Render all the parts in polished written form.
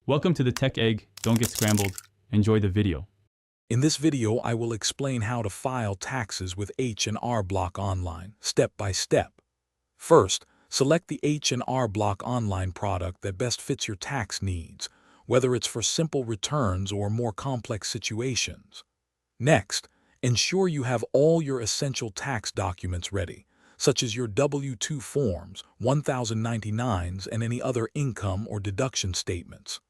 Welcome to the Tech Egg. Don't get scrambled. Enjoy the video. In this video, I will explain how to file taxes with H&R Block Online, step by step. First, select the H&R Block Online product that best fits your tax needs, whether it's for simple returns or more complex situations. Next, ensure you have all your essential tax documents ready, such as your W-2 forms, 1099s, and any other income or deduction statements.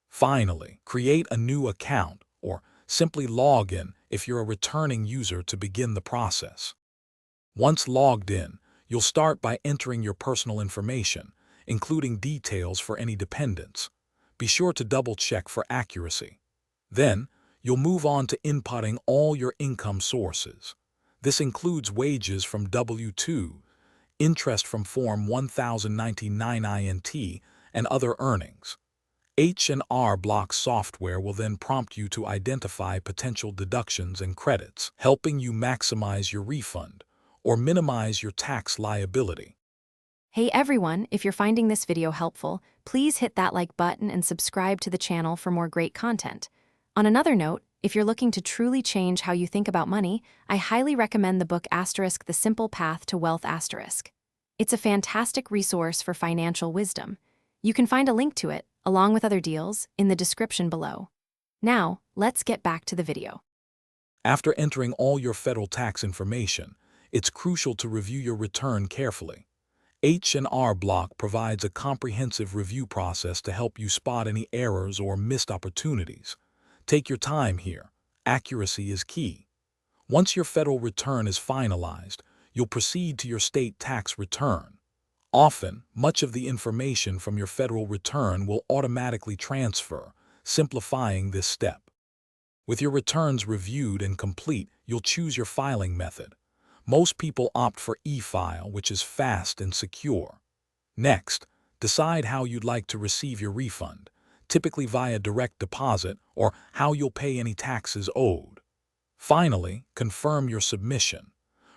Finally, create a new account or simply log in if you're a returning user to begin the process. Once logged in, you'll start by entering your personal information, including details for any dependents. Be sure to double-check for accuracy. Then, you'll move on to inputting all your income sources. This includes wages from W-2, interest from Form 1099 INT, and other earnings. H&R Block software will then prompt you to identify potential deductions and credits, helping you maximize your refund or minimize your tax liability. Hey everyone, if you're finding this video helpful, please hit that like button and subscribe to the channel for more great content. On another note, if you're looking to truly change how you think about money, I highly recommend the book *The Simple Path to Wealth*. It's a fantastic resource for financial wisdom. You can find a link to it, along with other deals, in the description below. Now, let's get back to the video. After entering all your federal tax information, it's crucial to review your return carefully. H&R Block provides a comprehensive review process to help you spot any errors or missed opportunities. Take your time here. Accuracy is key. Once your federal return is finalized, you'll proceed to your state tax return. Often, much of the information from your federal return will automatically transfer, simplifying this step. With your returns reviewed and complete, you'll choose your filing method. Most people opt for e-file, which is fast and secure. Next, decide how you'd like to receive your refund, typically via direct deposit, or how you'll pay any taxes owed. Finally, confirm your submission.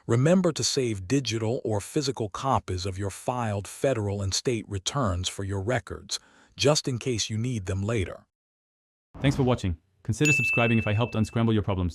Remember to save digital or physical copies of your filed federal and state returns for your records, just in case you need them later. Thanks for watching. Consider subscribing if I helped unscramble your problems.